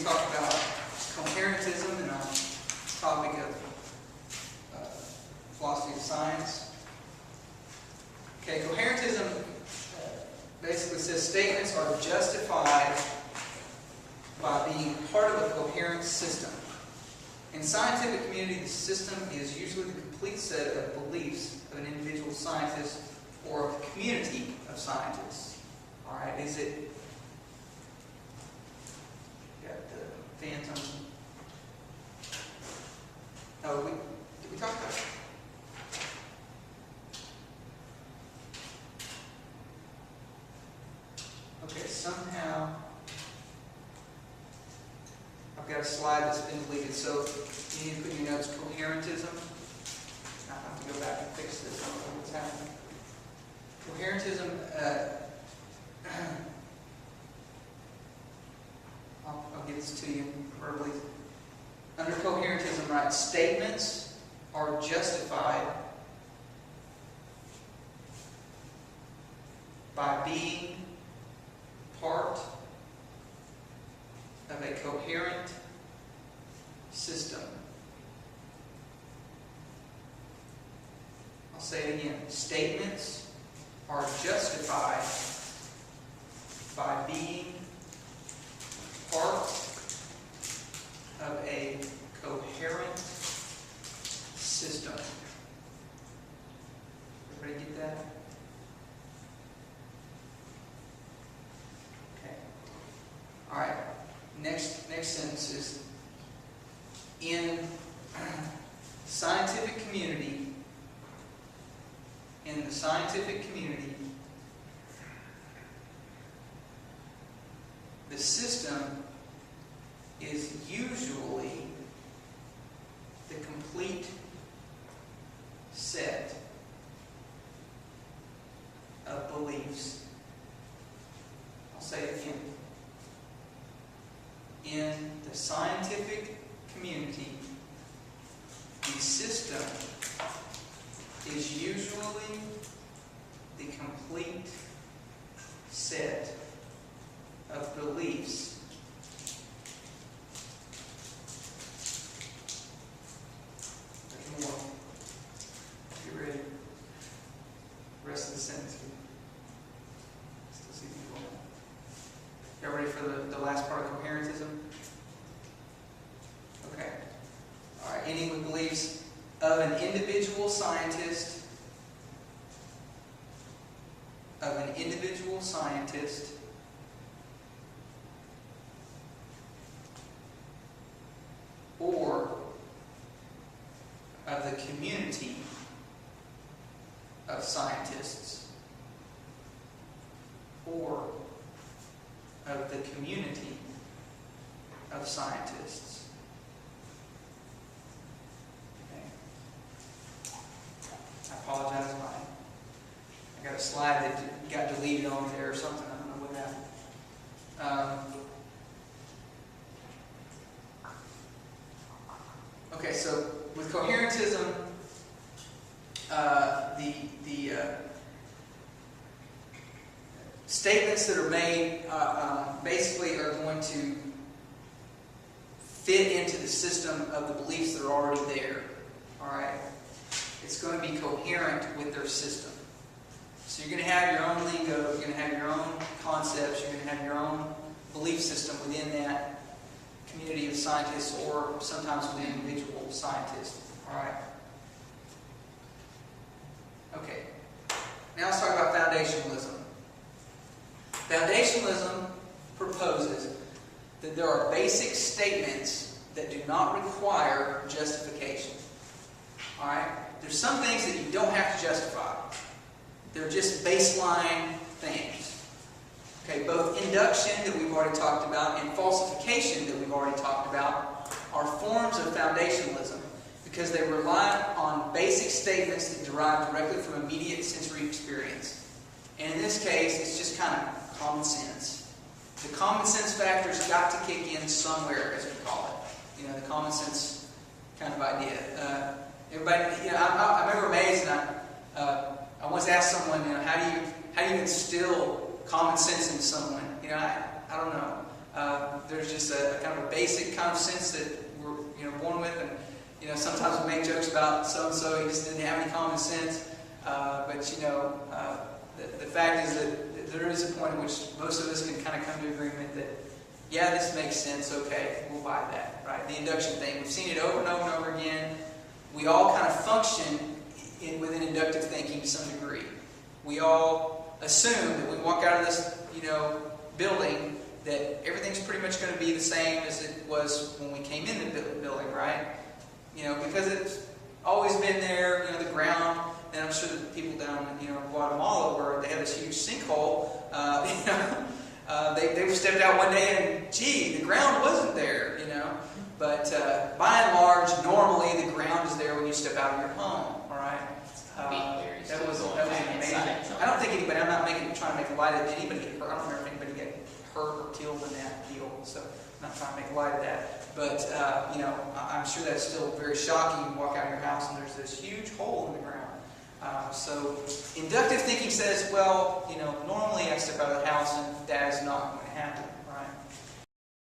talk about coherentism and our topic of philosophy of science. Okay, coherentism basically says statements are justified by being part of a coherent system. In the scientific community, the system is usually the complete set of beliefs of an individual scientist or of a community of scientists. All right, is it? Got the phantom. Oh, did we talk about it? Okay, somehow I've got a slide that's been deleted, so you need to put in your notes coherentism. I have to go back and fix this. I don't know what's happening. Coherentism, I'll give this to you verbally. Under coherentism, right, statements are justified by being part of a coherent system. I'll say it again. Statements are justified by being part of a coherent system. Everybody get that? Okay. All right. Next sentence is, in scientific community, the system is usually the complete set of beliefs. I'll say it again. In the scientific community, the system is usually the complete set of beliefs more. If you're ready. The rest of the sentence. Still see people. Y'all ready for the last part of coherentism? Okay. All right. Ending with beliefs of an individual scientist. Or of the community of scientists. Or of the community of scientists. Okay. I apologize. I got a slide that got deleted on there or something. I don't know what happened. Okay, so with coherentism, the statements that are made basically are going to fit into the system of the beliefs that are already there. All right, it's going to be coherent with their system. So you're going to have your own lingo. You're going to have your own concepts. You're going to have your own belief system within that community of scientists, or sometimes within individual scientists. All right. Okay. Now let's talk about foundationalism. Foundationalism proposes that there are basic statements that do not require justification. All right. There's some things that you don't have to justify. They're just baseline things. Okay, both induction that we've already talked about and falsification that we've already talked about are forms of foundationalism because they rely on basic statements that derive directly from immediate sensory experience. And in this case, it's just kind of common sense. The common sense factor's got to kick in somewhere, as we call it. You know, the common sense kind of idea. Everybody, you know, I remember amazed, and I once asked someone, you know, how do you instill common sense in someone? You know, I don't know. There's just a kind of a basic kind of sense that we're, born with. And, sometimes we make jokes about so-and-so, he just didn't have any common sense. But the fact is that there is a point at which most of us can kind of come to agreement that, yeah, this makes sense, okay, we'll buy that, right? The induction thing, we've seen it over and over and over again. We all kind of function within inductive thinking to some degree. We all assume that when we walk out of this, building, that everything's pretty much going to be the same as it was when we came in the building, right? Because it's always been there, the ground. And I'm sure that people down in Guatemala, where they have this huge sinkhole, they stepped out one day and, gee, the ground wasn't there, But by and large, normally the ground is there when you step out of your home, all right? That was amazing. I don't think anybody, I'm not trying to make light of anybody get hurt. I don't remember anybody getting hurt or killed in that deal, so I'm not trying to make light of that. But, I'm sure that's still very shocking. You walk out of your house and there's this huge hole in the ground. So inductive thinking says, well, normally I step out of the house and that is not going to happen.